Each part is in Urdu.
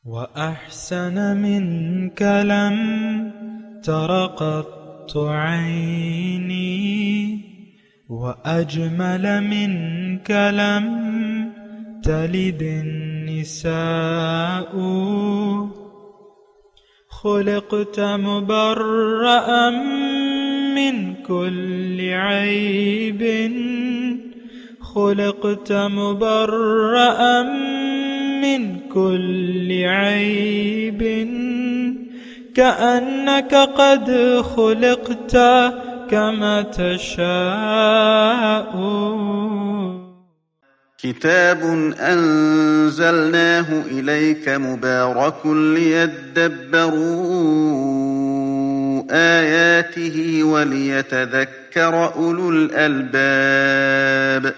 وأحسن منك لم تر قط عيني وأجمل منك لم تلد النساء خلقت مبرأ من كل عيب خلقت مبرأ من كل عيب كأنك قد خلقت كما تشاء. كتاب أنزلناه إليك مبارك ليدبروا آياته وليتذكر أولو الألباب.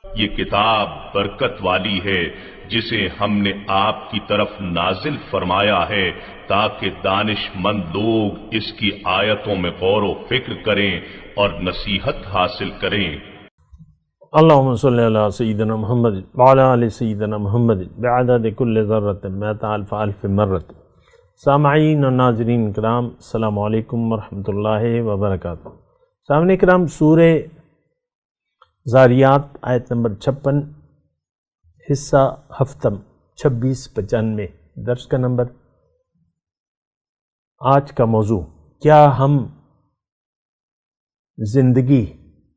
یہ کتاب برکت والی ہے جسے ہم نے آپ کی طرف نازل فرمایا ہے تاکہ دانش مند لوگ اس کی آیتوں میں غور و فکر کریں اور نصیحت حاصل کریں. اللہم صلی علی سیدنا محمد وعلی آل سیدنا محمد بعدد کل ذرۃ مئۃ الف الف مرۃ. سامعین و ناظرین کرام، السلام علیکم ورحمۃ اللہ وبرکاتہ. سامعین کرام، سورہ ذاریات آیت نمبر 56، حصہ ہفتم 2695، درس کا نمبر. آج کا موضوع، کیا ہم زندگی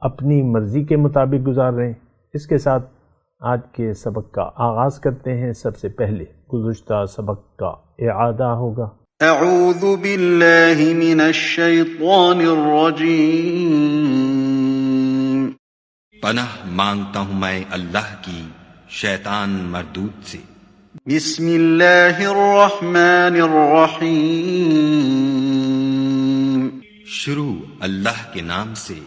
اپنی مرضی کے مطابق گزار رہے ہیں؟ اس کے ساتھ آج کے سبق کا آغاز کرتے ہیں. سب سے پہلے گزشتہ سبق کا اعادہ ہوگا. اعوذ باللہ من الشیطان الرجیم. پناہ مانگتا ہوں میں اللہ کی شیطان مردود سے. بسم اللہ الرحمن الرحیم. شروع اللہ کے نام سے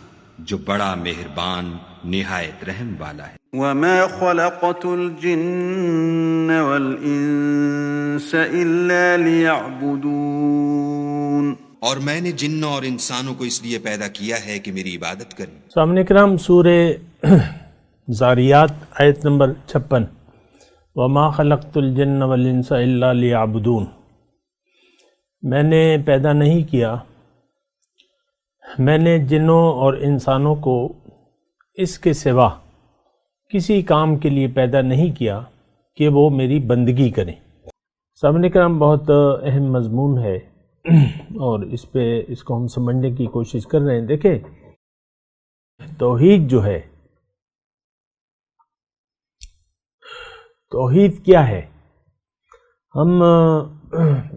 جو بڑا مہربان نہایت رحم والا ہے. وما خلقت الجن والانس الا ليعبدون. اور میں نے جنوں اور انسانوں کو اس لیے پیدا کیا ہے کہ میری عبادت کریں. سامعین کرام، سورہ ذاریات آیت نمبر 56، وما خلقت الجن والانس الا لیعبدون. میں نے پیدا نہیں کیا، میں نے جنوں اور انسانوں کو اس کے سوا کسی کام کے لیے پیدا نہیں کیا کہ وہ میری بندگی کریں. سامعین کرام، بہت اہم مضمون ہے اور اس کو ہم سمجھنے کی کوشش کر رہے ہیں. دیکھیں، توحید جو ہے، توحید کیا ہے؟ ہم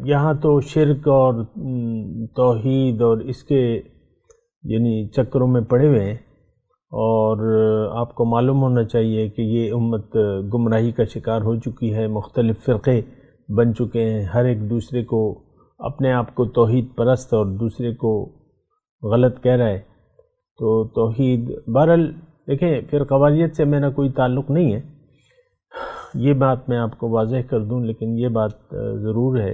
یہاں تو شرک اور توحید اور اس کے چکروں میں پڑے ہوئے ہیں، اور آپ کو معلوم ہونا چاہیے کہ یہ امت گمراہی کا شکار ہو چکی ہے. مختلف فرقے بن چکے ہیں، ہر ایک دوسرے کو اپنے آپ کو توحید پرست اور دوسرے کو غلط کہہ رہا ہے. تو توحید، بہرحال دیکھیں، فرقواریت سے میرا کوئی تعلق نہیں ہے، یہ بات میں آپ کو واضح کر دوں. لیکن یہ بات ضرور ہے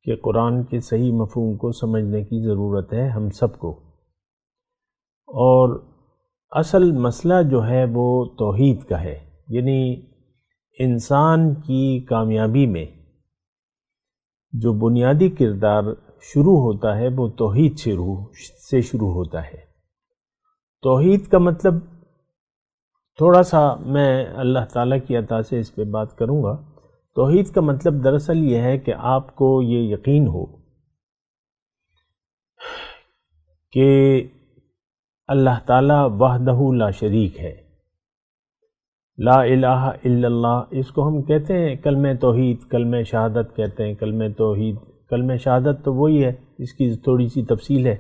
کہ قرآن کے صحیح مفہوم کو سمجھنے کی ضرورت ہے ہم سب کو. اور اصل مسئلہ جو ہے وہ توحید کا ہے، یعنی انسان کی کامیابی میں جو بنیادی کردار شروع ہوتا ہے وہ توحید سے شروع ہوتا ہے. توحید کا مطلب تھوڑا سا میں اللہ تعالیٰ کی عطا سے اس پہ بات کروں گا. توحید کا مطلب دراصل یہ ہے کہ آپ کو یہ یقین ہو کہ اللہ تعالیٰ وحدہ لا شریک ہے، لا الہ الا اللہ. اس کو ہم کہتے ہیں کلمہ توحید، کلمہ شہادت کہتے ہیں. کلمہ توحید، کلمہ شہادت تو وہی ہے، اس کی تھوڑی سی تفصیل ہے،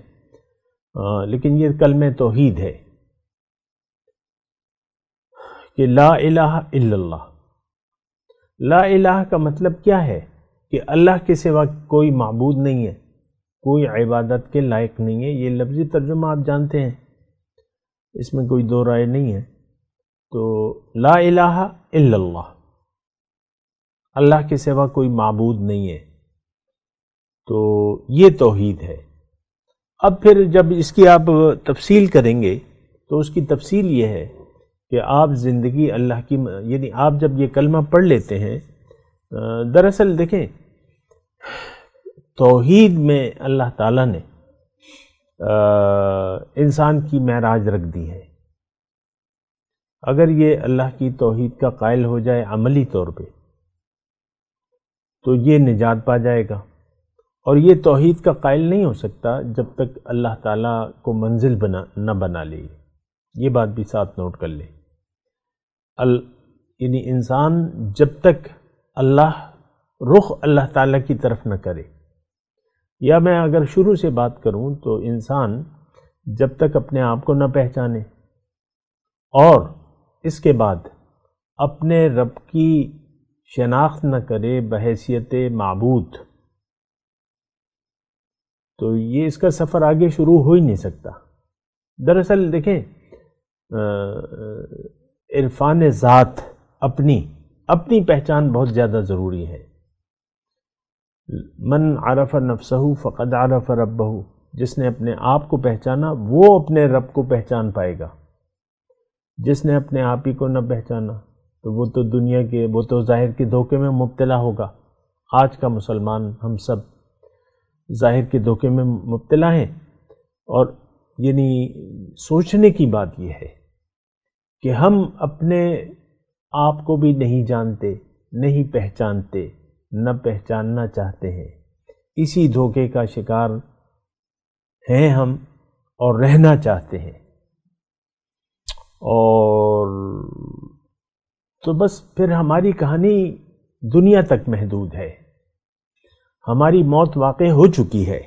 لیکن یہ کلمہ توحید ہے کہ لا الہ الا اللہ. لا الہ کا مطلب کیا ہے؟ کہ اللہ کے سوا کوئی معبود نہیں ہے، کوئی عبادت کے لائق نہیں ہے. یہ لفظی ترجمہ آپ جانتے ہیں، اس میں کوئی دو رائے نہیں ہے. تو لا الہ الا اللہ، اللہ کے سوا کوئی معبود نہیں ہے، تو یہ توحید ہے. اب پھر جب اس کی آپ تفصیل کریں گے تو اس کی تفصیل یہ ہے کہ آپ زندگی اللہ کی، یعنی آپ جب یہ کلمہ پڑھ لیتے ہیں دراصل دیکھیں توحید میں اللہ تعالیٰ نے انسان کی معراج رکھ دی ہے. اگر یہ اللہ کی توحید کا قائل ہو جائے عملی طور پہ تو یہ نجات پا جائے گا، اور یہ توحید کا قائل نہیں ہو سکتا جب تک اللہ تعالیٰ کو منزل نہ بنا لے. یہ بات بھی ساتھ نوٹ کر لے. یعنی انسان جب تک رخ اللہ تعالیٰ کی طرف نہ کرے، یا میں اگر شروع سے بات کروں تو انسان جب تک اپنے آپ کو نہ پہچانے اور اس کے بعد اپنے رب کی شناخت نہ کرے بحیثیت معبود، تو یہ اس کا سفر آگے شروع ہو ہی نہیں سکتا. دراصل دیکھیں عرفان ذات، اپنی پہچان بہت زیادہ ضروری ہے. من عرف نفسہ فقد عرف ربہ، جس نے اپنے آپ کو پہچانا وہ اپنے رب کو پہچان پائے گا. جس نے اپنے آپ ہی کو نہ پہچانا تو وہ تو ظاہر کے دھوکے میں مبتلا ہوگا. آج کا مسلمان ہم سب ظاہر کے دھوکے میں مبتلا ہیں. اور یعنی سوچنے کی بات یہ ہے کہ ہم اپنے آپ کو بھی نہیں جانتے، نہیں پہچانتے، نہ پہچاننا چاہتے ہیں. اسی دھوکے کا شکار ہیں ہم اور رہنا چاہتے ہیں. اور تو بس پھر ہماری کہانی دنیا تک محدود ہے. ہماری موت واقع ہو چکی ہے.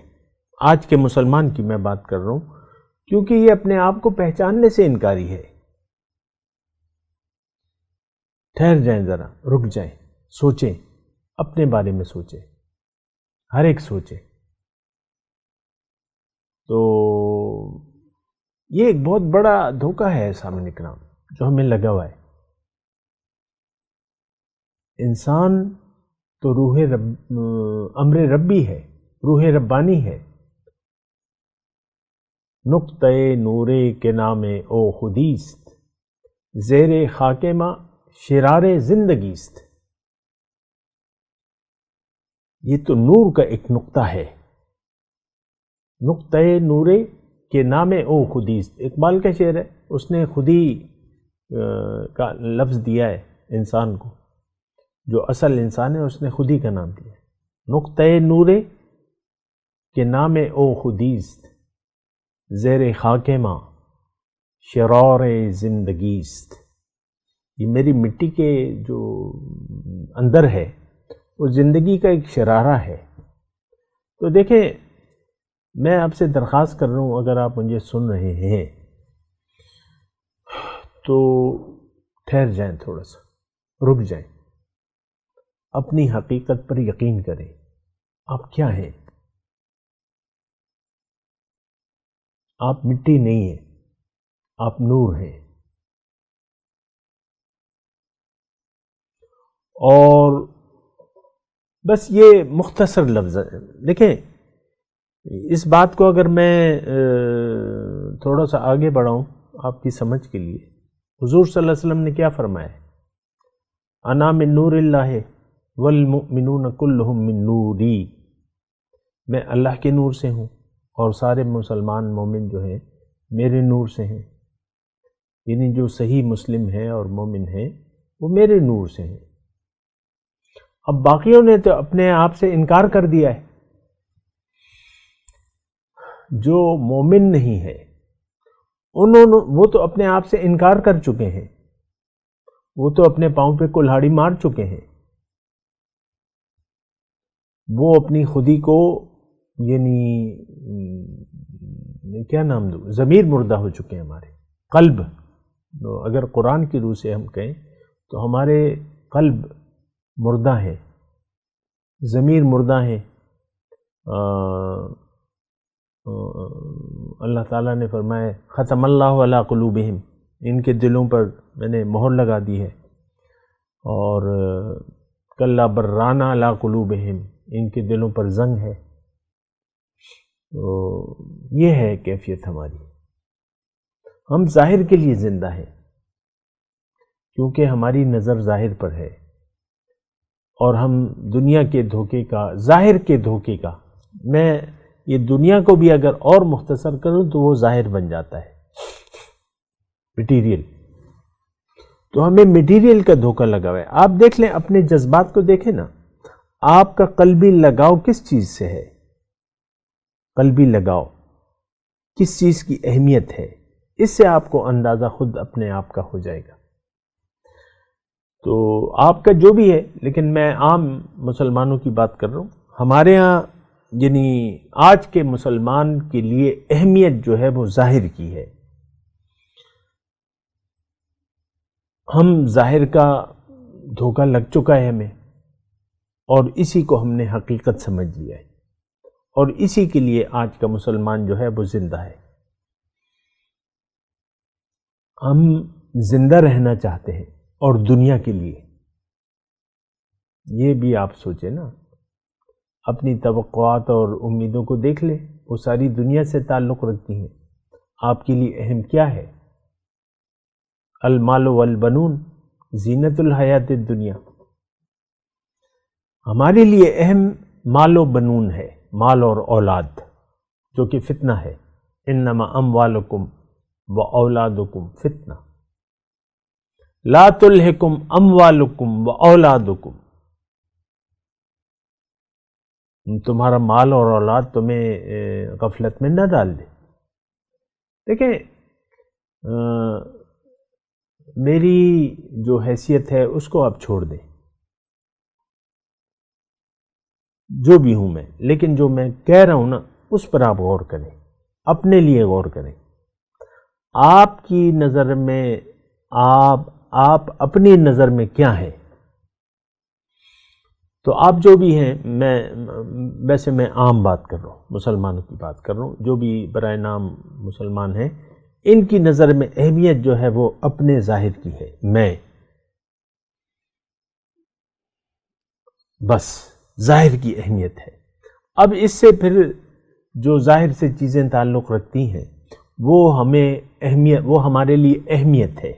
آج کے مسلمان کی میں بات کر رہا ہوں، کیونکہ یہ اپنے آپ کو پہچاننے سے انکاری ہے. ٹھہر جائیں، ذرا رک جائیں، سوچیں، اپنے بارے میں سوچیں، ہر ایک سوچیں. تو یہ ایک بہت بڑا دھوکہ ہے سامنے کرام جو ہمیں لگا ہوا ہے. انسان تو امر ربی ہے، روح ربانی ہے. نقطۂ نورے کے نام او خودیست، زیر خاک ماں شرار زندگیست. یہ تو نور کا ایک نقطہ ہے. نقطۂ نورے کے نام او خودیست، اقبال کا شعر ہے. اس نے خودی کا لفظ دیا ہے انسان کو، جو اصل انسان ہے اس نے خودی کا نام دیا ہے. نقطۂ نورے کے نام او خودیست، زیر خاک ماں شرار زندگیست. یہ میری مٹی کے جو اندر ہے وہ زندگی کا ایک شرارہ ہے. تو دیکھیں میں آپ سے درخواست کر رہا ہوں، اگر آپ مجھے سن رہے ہیں تو ٹھہر جائیں، تھوڑا سا رک جائیں، اپنی حقیقت پر یقین کریں. آپ کیا ہیں؟ آپ مٹی نہیں ہیں، آپ نور ہیں. اور بس یہ مختصر لفظ ہے. دیکھیں اس بات کو اگر میں تھوڑا سا آگے بڑھاؤں آپ کی سمجھ کے لیے، حضور صلی اللہ علیہ وسلم نے کیا فرمایا ہے؟ انا من نور اللہ والمؤمنون کلہم من نوری. میں اللہ کے نور سے ہوں اور سارے مسلمان مومن جو ہیں میرے نور سے ہیں. یعنی جو صحیح مسلم ہیں اور مومن ہیں وہ میرے نور سے ہیں. اب باقیوں نے تو اپنے آپ سے انکار کر دیا ہے. جو مومن نہیں ہے وہ تو اپنے آپ سے انکار کر چکے ہیں، وہ تو اپنے پاؤں پہ کلہاڑی مار چکے ہیں. وہ اپنی خودی کو یعنی کیا نام دوں، ضمیر مردہ ہو چکے ہیں. ہمارے قلب، اگر قرآن کی روح سے ہم کہیں تو ہمارے قلب مردہ ہے، ضمیر مردہ ہے. اللہ تعالیٰ نے فرمایا ختم اللہ علی قلوبہم، ان کے دلوں پر میں نے مہر لگا دی ہے. اور کلا برانہ علی قلوبہم، ان کے دلوں پر زنگ ہے. تو یہ ہے کیفیت ہماری. ہم ظاہر کے لیے زندہ ہیں کیونکہ ہماری نظر ظاہر پر ہے. اور ہم دنیا کے دھوکے کا، ظاہر کے دھوکے کا، میں یہ دنیا کو بھی اگر اور مختصر کروں تو وہ ظاہر بن جاتا ہے، مٹیریل. تو ہمیں مٹیریل کا دھوکہ لگا ہوا ہے. آپ دیکھ لیں، اپنے جذبات کو دیکھیں نا، آپ کا قلبی لگاؤ کس چیز سے ہے؟ قلبی لگاؤ کس چیز کی اہمیت ہے؟ اس سے آپ کو اندازہ خود اپنے آپ کا ہو جائے گا. تو آپ کا جو بھی ہے، لیکن میں عام مسلمانوں کی بات کر رہا ہوں. ہمارے ہاں یعنی آج کے مسلمان کے لیے اہمیت جو ہے وہ ظاہر کی ہے. ہم ظاہر کا دھوکہ لگ چکا ہے ہمیں، اور اسی کو ہم نے حقیقت سمجھ لیا ہے، اور اسی کے لیے آج کا مسلمان جو ہے وہ زندہ ہے. ہم زندہ رہنا چاہتے ہیں، اور دنیا کے لیے. یہ بھی آپ سوچیں نا، اپنی توقعات اور امیدوں کو دیکھ لیں، وہ ساری دنیا سے تعلق رکھتی ہیں. آپ کے لیے اہم کیا ہے؟ المال والبنون زینت الحیات الدنیا. ہمارے لیے اہم مال و بنون ہے، مال اور اولاد، جو کہ فتنہ ہے. انما اموالکم و اولادکم فتنہ لا تلہکم اموالکم و اولادکم. تمہارا مال اور اولاد تمہیں غفلت میں نہ ڈال دے. دیکھیں، میری جو حیثیت ہے اس کو آپ چھوڑ دیں، جو بھی ہوں میں، لیکن جو میں کہہ رہا ہوں نا اس پر آپ غور کریں، اپنے لیے غور کریں. آپ کی نظر میں آپ اپنی نظر میں کیا ہیں؟ تو آپ جو بھی ہیں، ویسے میں عام بات کر رہا ہوں، مسلمانوں کی بات کر رہا ہوں، جو بھی برائے نام مسلمان ہیں، ان کی نظر میں اہمیت جو ہے وہ اپنے ظاہر کی ہے. میں بس ظاہر کی اہمیت ہے. اب اس سے پھر جو ظاہر سے چیزیں تعلق رکھتی ہیں وہ ہمارے لیے اہمیت ہے.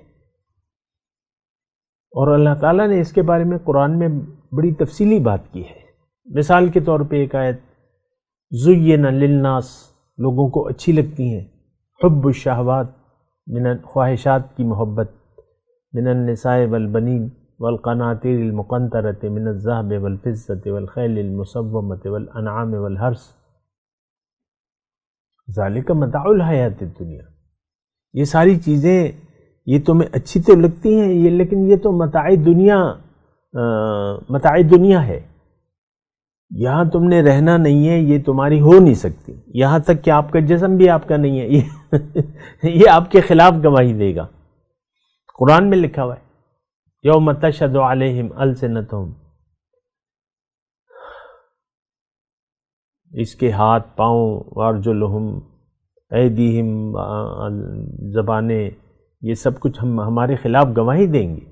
اور اللہ تعالیٰ نے اس کے بارے میں قرآن میں بڑی تفصیلی بات کی ہے. مثال کے طور پہ ایک آیت، زُيِّنَ لِلنَّاسِ، لوگوں کو اچھی لگتی ہیں، حب الشہوات، خواہشات کی محبت، من النساء والبنین والقناطیر المقنطرۃ من الذہب والفضۃ والخیل المسومۃ والانعام والحرث، ذالک متاع الحیات الدنیا. یہ ساری چیزیں یہ تمہیں اچھی تو لگتی ہیں، لیکن یہ تو متاع دنیا ہے. یہاں تم نے رہنا نہیں ہے، یہ تمہاری ہو نہیں سکتی. یہاں تک کہ آپ کا جسم بھی آپ کا نہیں ہے، یہ آپ کے خلاف گواہی دے گا. قرآن میں لکھا ہوا ہے، یوم تشہد علیہم السنتہم، اس کے ہاتھ، پاؤں، وارجلہم، ایدیہم، زبانیں، یہ سب کچھ ہمارے خلاف گواہی دیں گے.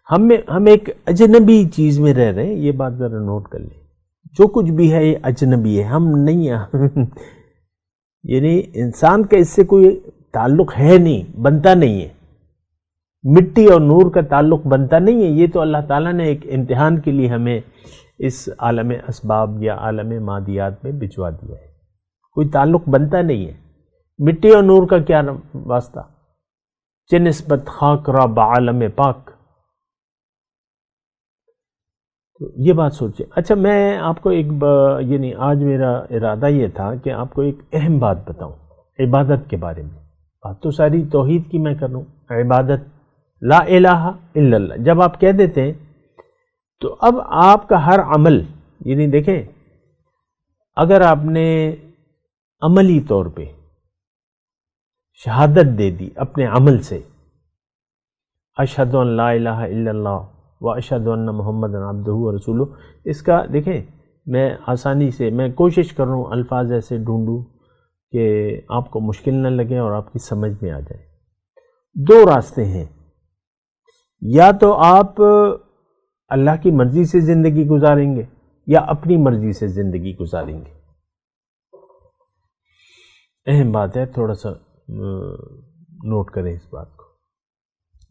ہم ایک اجنبی چیز میں رہ رہے ہیں. یہ بات ذرا نوٹ کر لیں، جو کچھ بھی ہے یہ اجنبی ہے، ہم نہیں ہیں. یعنی انسان کا اس سے کوئی تعلق ہے نہیں، بنتا نہیں ہے. مٹی اور نور کا تعلق بنتا نہیں ہے. یہ تو اللہ تعالیٰ نے ایک امتحان کے لیے ہمیں اس عالم اسباب یا عالم مادیات میں بھجوا دیا ہے. کوئی تعلق بنتا نہیں ہے. مٹی اور نور کا کیا واسطہ؟ چہ نسبت خاک را بعالم پاک. تو یہ بات سوچیں. اچھا، میں آپ کو یعنی آج میرا ارادہ یہ تھا کہ آپ کو ایک اہم بات بتاؤں عبادت کے بارے میں. بات تو ساری توحید کی میں کر رہا ہوں، عبادت، لا الہ الا اللہ. جب آپ کہہ دیتے ہیں تو اب آپ کا ہر عمل، یعنی دیکھیں، اگر آپ نے عملی طور پہ شہادت دے دی اپنے عمل سے، اشہد ان لا الہ الا اللہ واشہد ان محمد عبدہ ورسولہ، اس کا دیکھیں، میں آسانی سے میں کوشش کر رہا ہوں الفاظ ایسے ڈھونڈوں کہ آپ کو مشکل نہ لگے اور آپ کی سمجھ میں آ جائے. دو راستے ہیں، یا تو آپ اللہ کی مرضی سے زندگی گزاریں گے یا اپنی مرضی سے زندگی گزاریں گے. اہم بات ہے، تھوڑا سا نوٹ کریں اس بات کو.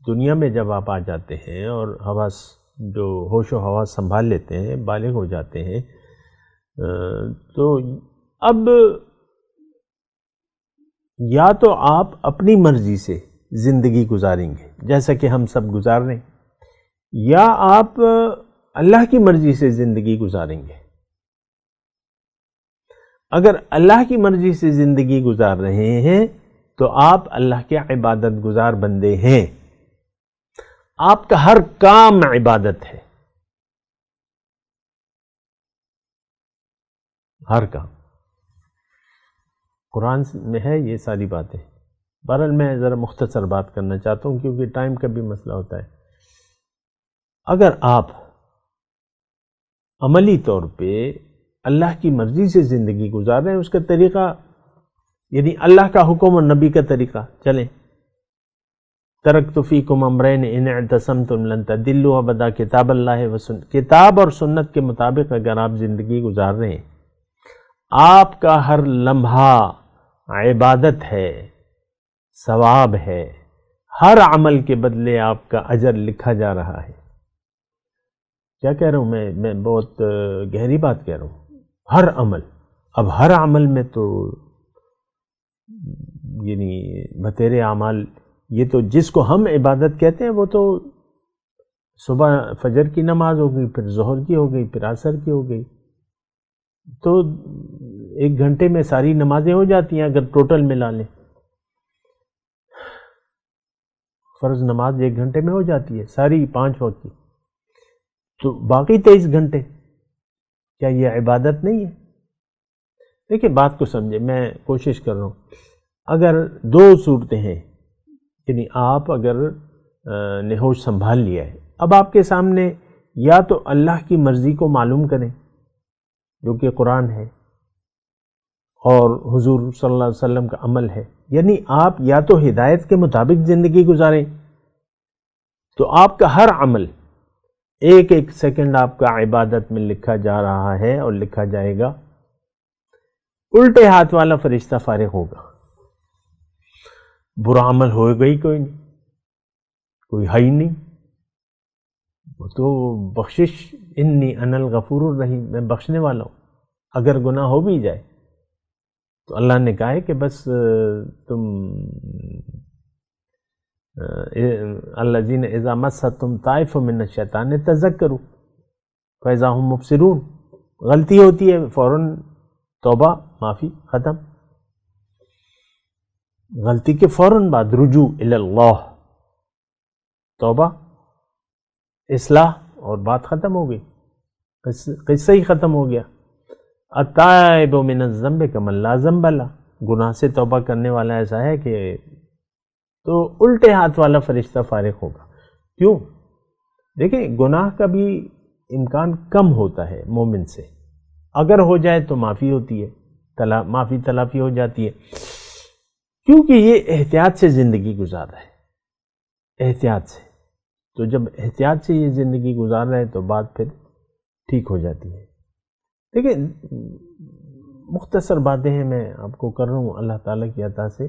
دنیا میں جب آپ آ جاتے ہیں اور حواس جو ہوش و حواس سنبھال لیتے ہیں، بالغ ہو جاتے ہیں، تو اب یا تو آپ اپنی مرضی سے زندگی گزاریں گے جیسا کہ ہم سب گزار رہے ہیں، یا آپ اللہ کی مرضی سے زندگی گزاریں گے۔ اگر اللہ کی مرضی سے زندگی گزار رہے ہیں تو آپ اللہ کے عبادت گزار بندے ہیں، آپ کا ہر کام عبادت ہے، ہر کام۔ قرآن میں ہے یہ ساری باتیں۔ بہرحال میں ذرا مختصر بات کرنا چاہتا ہوں کیونکہ ٹائم کا بھی مسئلہ ہوتا ہے۔ اگر آپ عملی طور پہ اللہ کی مرضی سے زندگی گزار رہے ہیں، اس کا طریقہ یعنی اللہ کا حکم اور نبی کا طریقہ چلیں۔ ترکت فیکم امرین ان اعتصمتم لن تضلوا ابدا، کتاب اللہ و سنت، کتاب اور سنت کے مطابق اگر آپ زندگی گزار رہے ہیں، آپ کا ہر لمحہ عبادت ہے، ثواب ہے، ہر عمل کے بدلے آپ کا اجر لکھا جا رہا ہے۔ کیا کہہ رہا ہوں میں بہت گہری بات کہہ رہا ہوں۔ ہر عمل، اب ہر عمل میں تو یعنی بتیرے اعمال، یہ تو جس کو ہم عبادت کہتے ہیں وہ تو صبح فجر کی نماز ہو گئی، پھر ظہر کی ہو گئی، پھر عصر کی ہو گئی، تو 1 گھنٹے میں ساری نمازیں ہو جاتی ہیں اگر ٹوٹل ملا لیں۔ فرض نماز 1 گھنٹے میں ہو جاتی ہے ساری 5 وقت کی، تو باقی 23 گھنٹے کیا یہ عبادت نہیں ہے؟ دیکھیں بات کو سمجھے، میں کوشش کر رہا ہوں۔ اگر 2 صورتیں ہیں، یعنی آپ اگر نے ہوش سنبھال لیا ہے، اب آپ کے سامنے یا تو اللہ کی مرضی کو معلوم کریں جو کہ قرآن ہے اور حضور صلی اللہ علیہ وسلم کا عمل ہے، یعنی آپ یا تو ہدایت کے مطابق زندگی گزاریں تو آپ کا ہر عمل 1 سیکنڈ آپ کا عبادت میں لکھا جا رہا ہے اور لکھا جائے گا۔ الٹے ہاتھ والا فرشتہ فارغ ہوگا، برا عمل ہو گئی کوئی نہیں، کوئی ہے ہی نہیں، وہ تو بخشش، انی انا الغفور الرحیم، میں بخشنے والا ہوں۔ اگر گناہ ہو بھی جائے تو اللہ نے کہا ہے کہ بس تم الذین اذا مستم طائف من الشیطان تذکروا فاذا هم مبصرون، غلطی ہوتی ہے فوراً توبہ، معافی، ختم۔ غلطی کے فوراً بعد رجوع الی اللہ، توبہ، اصلاح، اور بات ختم ہو گئی، قصہ ہی ختم ہو گیا۔ التائب من الذنب کمن لا ذنب لہ، گناہ سے توبہ کرنے والا ایسا ہے کہ تو الٹے ہاتھ والا فرشتہ فارغ ہوگا۔ کیوں؟ دیکھیں گناہ کا بھی امکان کم ہوتا ہے مومن سے، اگر ہو جائے تو معافی ہوتی ہے، معافی تلافی ہو جاتی ہے، کیونکہ یہ احتیاط سے زندگی گزار رہا ہے، احتیاط سے۔ تو جب احتیاط سے یہ زندگی گزار رہا ہے تو بات پھر ٹھیک ہو جاتی ہے۔ دیکھیں مختصر باتیں ہیں میں آپ کو کر رہا ہوں اللہ تعالیٰ کی عطا سے۔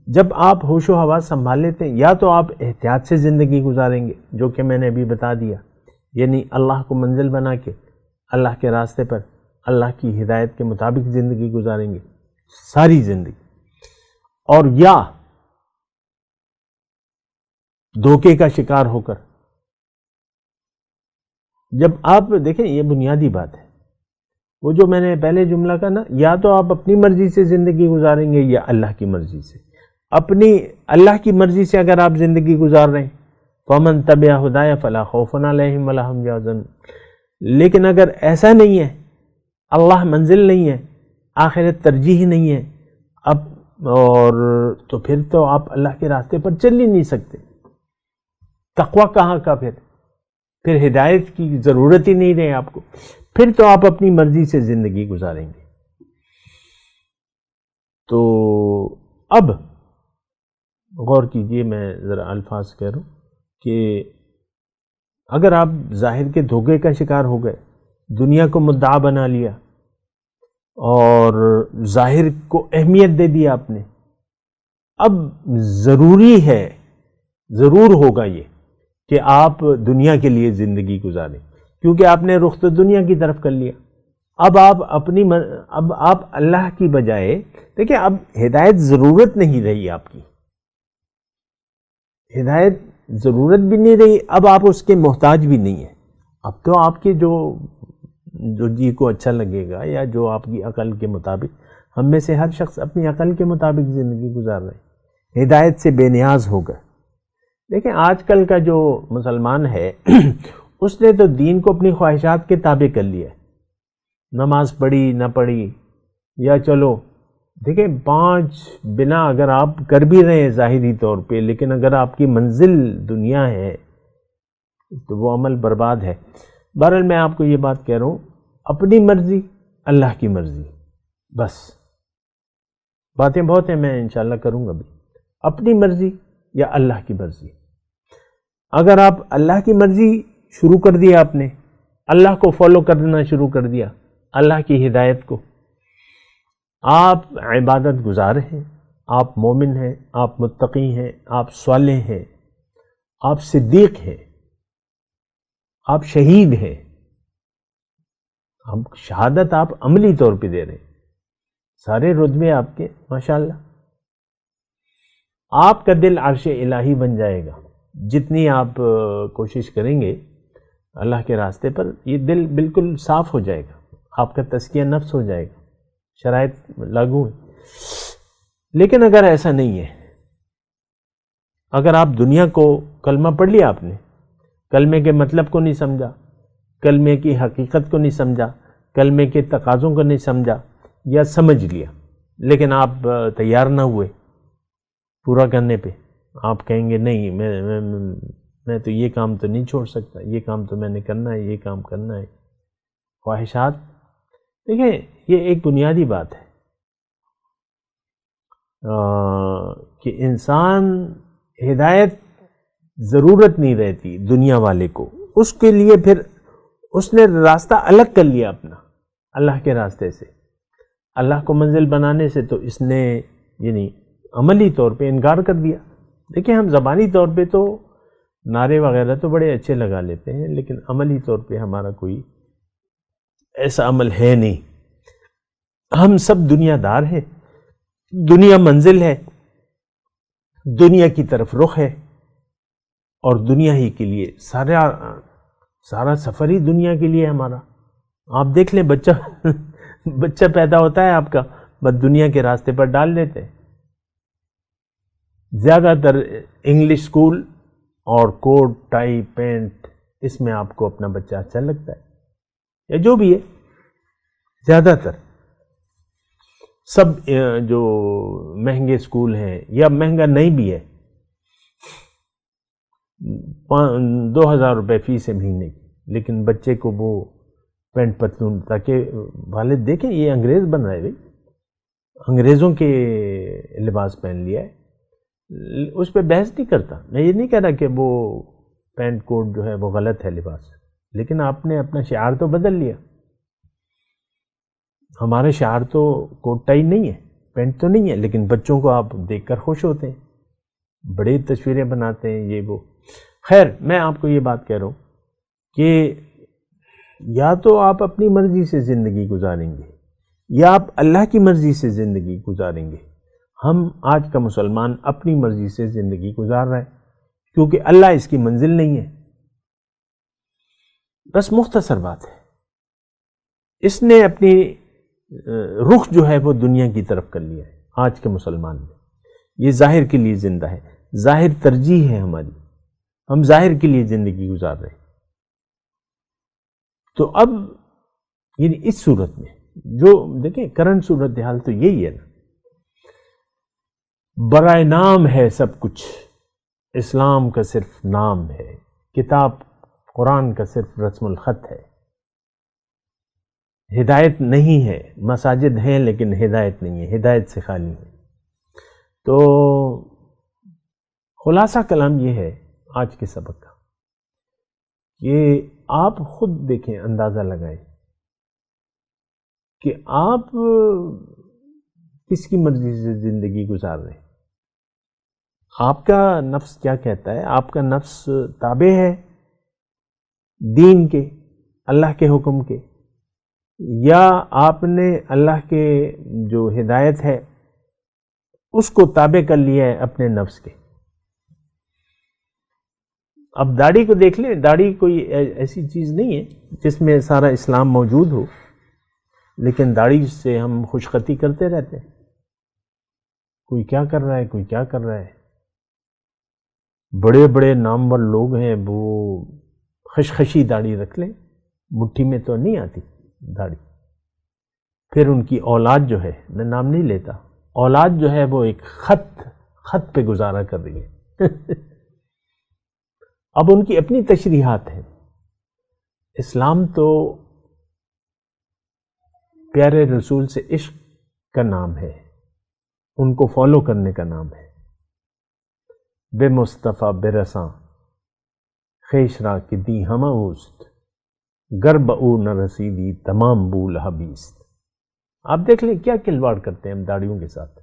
جب آپ ہوش و حواس سنبھال لیتے ہیں، یا تو آپ احتیاط سے زندگی گزاریں گے جو کہ میں نے ابھی بتا دیا، یعنی اللہ کو منزل بنا کے اللہ کے راستے پر اللہ کی ہدایت کے مطابق زندگی گزاریں گے ساری زندگی، اور یا دھوکے کا شکار ہو کر، جب آپ دیکھیں یہ بنیادی بات ہے، وہ جو میں نے پہلے جملہ کہا نا، یا تو آپ اپنی مرضی سے زندگی گزاریں گے یا اللہ کی مرضی سے۔ اپنی اللہ کی مرضی سے اگر آپ زندگی گزار رہے ہیں فَمَن تَبِعَ هُدَايَ فَلَا خَوْفٌ عَلَيْهِمْ وَلَا هُمْ يَحْزَنُونَ، لیکن اگر ایسا نہیں ہے، اللہ منزل نہیں ہے، آخرت ترجیح نہیں ہے، اب اور تو پھر تو آپ اللہ کے راستے پر چل ہی نہیں سکتے۔ تقویٰ کہاں کا پھر ہدایت کی ضرورت ہی نہیں رہے آپ کو، پھر تو آپ اپنی مرضی سے زندگی گزاریں گے۔ تو اب غور کیجئے، میں ذرا الفاظ کہہ رہا ہوں کہ اگر آپ ظاہر کے دھوکے کا شکار ہو گئے، دنیا کو مدعا بنا لیا اور ظاہر کو اہمیت دے دیا آپ نے، اب ضروری ہے، ضرور ہوگا یہ کہ آپ دنیا کے لیے زندگی گزاریں، کیونکہ آپ نے رخ تو دنیا کی طرف کر لیا۔ اب آپ اللہ کی بجائے دیکھیں، اب ہدایت ضرورت نہیں رہی، آپ کی ہدایت ضرورت بھی نہیں رہی، اب آپ اس کے محتاج بھی نہیں ہیں۔ اب تو آپ کے جو جی کو اچھا لگے گا یا جو آپ کی عقل کے مطابق، ہم میں سے ہر شخص اپنی عقل کے مطابق زندگی گزار رہے ہیں، ہدایت سے بے نیاز ہو گئے۔ دیکھیں آج کل کا جو مسلمان ہے اس نے تو دین کو اپنی خواہشات کے تابع کر لیا ہے، نماز پڑھی نہ پڑھی، یا چلو دیکھیں 5 بنا اگر آپ کر بھی رہے ہیں ظاہری طور پہ، لیکن اگر آپ کی منزل دنیا ہے تو وہ عمل برباد ہے۔ بہرحال میں آپ کو یہ بات کہہ رہا ہوں، اپنی مرضی اللہ کی مرضی، بس باتیں بہت ہیں، میں انشاءاللہ کروں گا بھی، اپنی مرضی یا اللہ کی مرضی۔ اگر آپ اللہ کی مرضی شروع کر دیا، آپ نے اللہ کو فالو کرنا شروع کر دیا، اللہ کی ہدایت کو، آپ عبادت گزار ہیں، آپ مومن ہیں، آپ متقی ہیں، آپ صالح ہیں، آپ صدیق ہیں، آپ شہید ہیں، ہم شہادت آپ عملی طور پہ دے رہے ہیں، سارے رتبے آپ کے ماشاءاللہ۔ آپ کا دل عرش الہی بن جائے گا، جتنی آپ کوشش کریں گے اللہ کے راستے پر، یہ دل بالکل صاف ہو جائے گا، آپ کا تزکیہ نفس ہو جائے گا، شرائط لاگو ہیں۔ لیکن اگر ایسا نہیں ہے، اگر آپ دنیا کو، کلمہ پڑھ لیا آپ نے، کلمے کے مطلب کو نہیں سمجھا، کلمے کی حقیقت کو نہیں سمجھا، کلمے کے تقاضوں کو نہیں سمجھا، یا سمجھ لیا لیکن آپ تیار نہ ہوئے پورا کرنے پہ، آپ کہیں گے نہیں میں تو یہ کام تو نہیں چھوڑ سکتا، یہ کام تو میں نے کرنا ہے، یہ کام کرنا ہے، خواہشات۔ دیکھیں یہ ایک بنیادی بات ہے کہ انسان ہدایت ضرورت نہیں رہتی دنیا والے کو، اس کے لیے پھر اس نے راستہ الگ کر لیا اپنا اللہ کے راستے سے، اللہ کو منزل بنانے سے، تو اس نے یعنی عملی طور پہ انکار کر دیا۔ دیکھیں ہم زبانی طور پہ تو نعرے وغیرہ تو بڑے اچھے لگا لیتے ہیں، لیکن عملی طور پہ ہمارا کوئی ایسا عمل ہے نہیں۔ ہم سب دنیا دار ہیں، دنیا منزل ہے، دنیا کی طرف رخ ہے، اور دنیا ہی کے لیے سارا سفر ہی دنیا کے لیے ہمارا۔ آپ دیکھ لیں بچہ پیدا ہوتا ہے آپ کا، بس دنیا کے راستے پر ڈال دیتے ہیں۔ زیادہ تر انگلش سکول اور کوٹ ٹائی پینٹ، اس میں آپ کو اپنا بچہ اچھا لگتا ہے، یا جو بھی ہے، زیادہ تر سب جو مہنگے سکول ہیں، یا مہنگا نہیں بھی ہے، 2000 روپے فیس ہے مہینے کی، لیکن بچے کو وہ پینٹ پتلون، تاکہ والد دیکھیں یہ انگریز بن رہا ہے بھائی، انگریزوں کے لباس پہن لیا ہے، اس پہ بحث نہیں کرتا۔ میں یہ نہیں کہہ رہا کہ وہ پینٹ کوٹ جو ہے وہ غلط ہے لباس، لیکن آپ نے اپنا شعار تو بدل لیا۔ ہمارے شعار تو کوٹ ٹائی نہیں ہے، پینٹ تو نہیں ہے، لیکن بچوں کو آپ دیکھ کر خوش ہوتے ہیں، بڑی تصویریں بناتے ہیں، یہ وہ۔ خیر میں آپ کو یہ بات کہہ رہا ہوں کہ یا تو آپ اپنی مرضی سے زندگی گزاریں گے، یا آپ اللہ کی مرضی سے زندگی گزاریں گے۔ ہم آج کا مسلمان اپنی مرضی سے زندگی گزار رہا ہے، کیونکہ اللہ اس کی منزل نہیں ہے۔ بس مختصر بات ہے، اس نے اپنی رخ جو ہے وہ دنیا کی طرف کر لیا ہے آج کے مسلمان نے۔ یہ ظاہر کے لیے زندہ ہے، ظاہر ترجیح ہے ہماری، ہم ظاہر کے لیے زندگی گزار رہے ہیں۔ تو اب یعنی اس صورت میں جو دیکھیں کرنٹ صورتحال تو یہی ہے نا، برائے نام ہے سب کچھ، اسلام کا صرف نام ہے، کتاب قرآن کا صرف رسم الخط ہے، ہدایت نہیں ہے، مساجد ہیں لیکن ہدایت نہیں ہے، ہدایت سے خالی ہے۔ تو خلاصہ کلام یہ ہے آج کے سبق کا کہ آپ خود دیکھیں، اندازہ لگائیں کہ آپ کس کی مرضی سے زندگی گزار رہے ہیں۔ آپ کا نفس کیا کہتا ہے؟ آپ کا نفس تابع ہے دین کے، اللہ کے حکم کے، یا آپ نے اللہ کے جو ہدایت ہے اس کو تابع کر لیا ہے اپنے نفس کے؟ اب داڑھی کو دیکھ لیں، داڑھی کوئی ایسی چیز نہیں ہے جس میں سارا اسلام موجود ہو، لیکن داڑھی سے ہم خوشخطی کرتے رہتے ہیں، کوئی کیا کر رہا ہے، کوئی کیا کر رہا ہے۔ بڑے بڑے نامور لوگ ہیں، وہ خشخشی داڑھی رکھ لیں، مٹھی میں تو نہیں آتی داڑھی۔ پھر ان کی اولاد جو ہے، میں نام نہیں لیتا، اولاد جو ہے وہ ایک خط پہ گزارا کر رہی ہے۔ اب ان کی اپنی تشریحات ہیں۔ اسلام تو پیارے رسول سے عشق کا نام ہے، ان کو فالو کرنے کا نام ہے۔ بے مصطفیٰ بے رساں خیش را کی دی ہمہ اوست، گرب او نہ رسیدی تمام بول حبیست۔ آپ دیکھ لیں کیا کھلواڑ کرتے ہیں ہم داڑھیوں کے ساتھ۔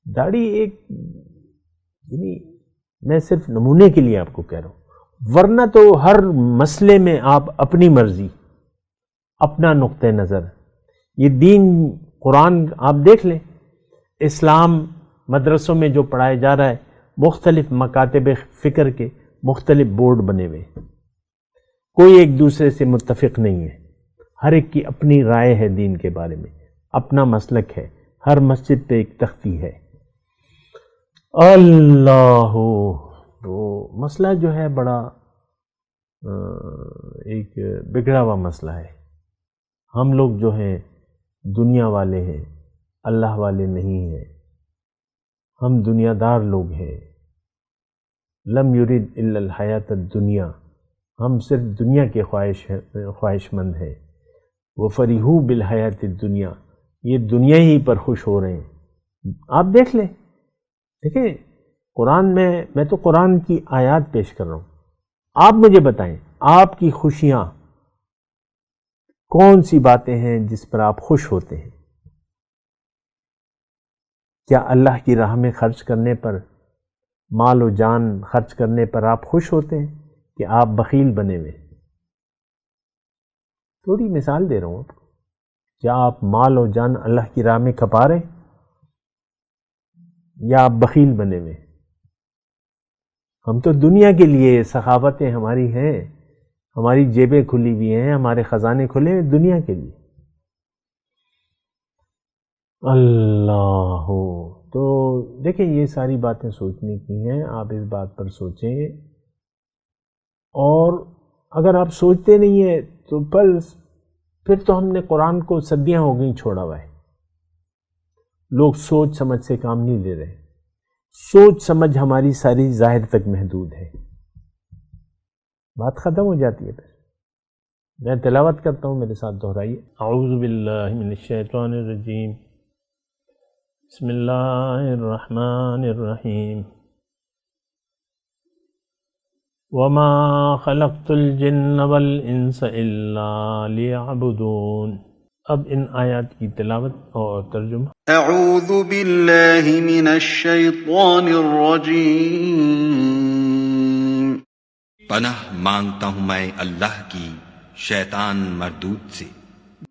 داڑھی ایک، یعنی میں صرف نمونے کے لیے آپ کو کہہ رہا ہوں، ورنہ تو ہر مسئلے میں آپ اپنی مرضی، اپنا نقطہ نظر۔ یہ دین قرآن آپ دیکھ لیں، اسلام مدرسوں میں جو پڑھایا جا رہا ہے، مختلف مکاتب فکر کے مختلف بورڈ بنے ہوئے، کوئی ایک دوسرے سے متفق نہیں ہے، ہر ایک کی اپنی رائے ہے دین کے بارے میں، اپنا مسلک ہے، ہر مسجد پہ ایک تختی ہے۔ اللہ، تو مسئلہ جو ہے بڑا ایک بگڑا ہوا مسئلہ ہے۔ ہم لوگ جو ہیں دنیا والے ہیں، اللہ والے نہیں ہیں، ہم دنیا دار لوگ ہیں۔ لم یرید الا الحیات الدنیا، ہم صرف دنیا کے خواہش مند ہیں۔ وفرحوا بالحیات الدنیا، یہ دنیا ہی پر خوش ہو رہے ہیں۔ آپ دیکھ لیں، دیکھیں قرآن میں تو قرآن کی آیات پیش کر رہا ہوں، آپ مجھے بتائیں آپ کی خوشیاں کون سی باتیں ہیں جس پر آپ خوش ہوتے ہیں؟ کیا اللہ کی راہ میں خرچ کرنے پر، مال و جان خرچ کرنے پر آپ خوش ہوتے ہیں کہ آپ بخیل بنے ہوئے؟ تھوڑی مثال دے رہا ہوں آپ کو، کیا آپ مال و جان اللہ کی راہ میں کھپا رہے یا آپ بخیل بنے ہوئے؟ ہم تو دنیا کے لیے، سخاوتیں ہماری ہیں، ہماری جیبیں کھلی ہوئی ہیں، ہمارے خزانے کھلے ہیں دنیا کے لیے۔ اللہ، تو دیکھیں یہ ساری باتیں سوچنے کی ہیں، آپ اس بات پر سوچیں، اور اگر آپ سوچتے نہیں ہیں تو پھر تو ہم نے قرآن کو صدیاں ہو گئی چھوڑا ہوا ہے۔ لوگ سوچ سمجھ سے کام نہیں لے رہے، سوچ سمجھ ہماری ساری ظاہر تک محدود ہے، بات ختم ہو جاتی ہے۔ پھر میں تلاوت کرتا ہوں، میرے ساتھ دہرائیے۔ اعوذ باللہ من الشیطان الرجیم، بسم اللہ الرحمن الرحیم، وما خلقت الجن والانس الا لیعبدون۔ اب ان آیات کی تلاوت اور ترجمہ۔ اعوذ باللہ من الشیطان الرجیم، پناہ مانگتا ہوں میں اللہ کی شیطان مردود سے۔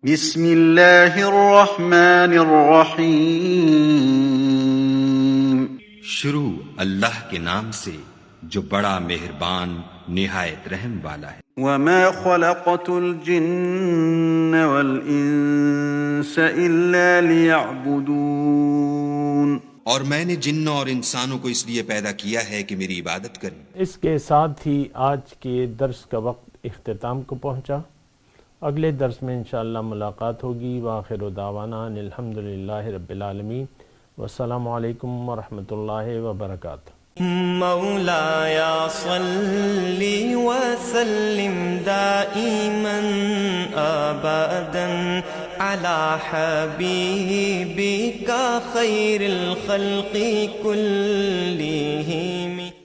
بسم اللہ الرحمن الرحیم، شروع اللہ کے نام سے جو بڑا مہربان نہایت رحم والا ہے۔ وما خلقت الجن والانس الا لیعبدون، اور میں نے جنوں اور انسانوں کو اس لیے پیدا کیا ہے کہ میری عبادت کریں۔ اس کے ساتھ ہی آج کے درس کا وقت اختتام کو پہنچا۔ اگلے درس میں انشاءاللہ ملاقات ہوگی۔ وآخر دعوانا ان الحمدللہ رب العالمین، والسلام علیکم ورحمۃ اللہ وبرکاتہ۔ مولاي صل وسلم دائما أبدا على حبيبك خير الخلق كلهم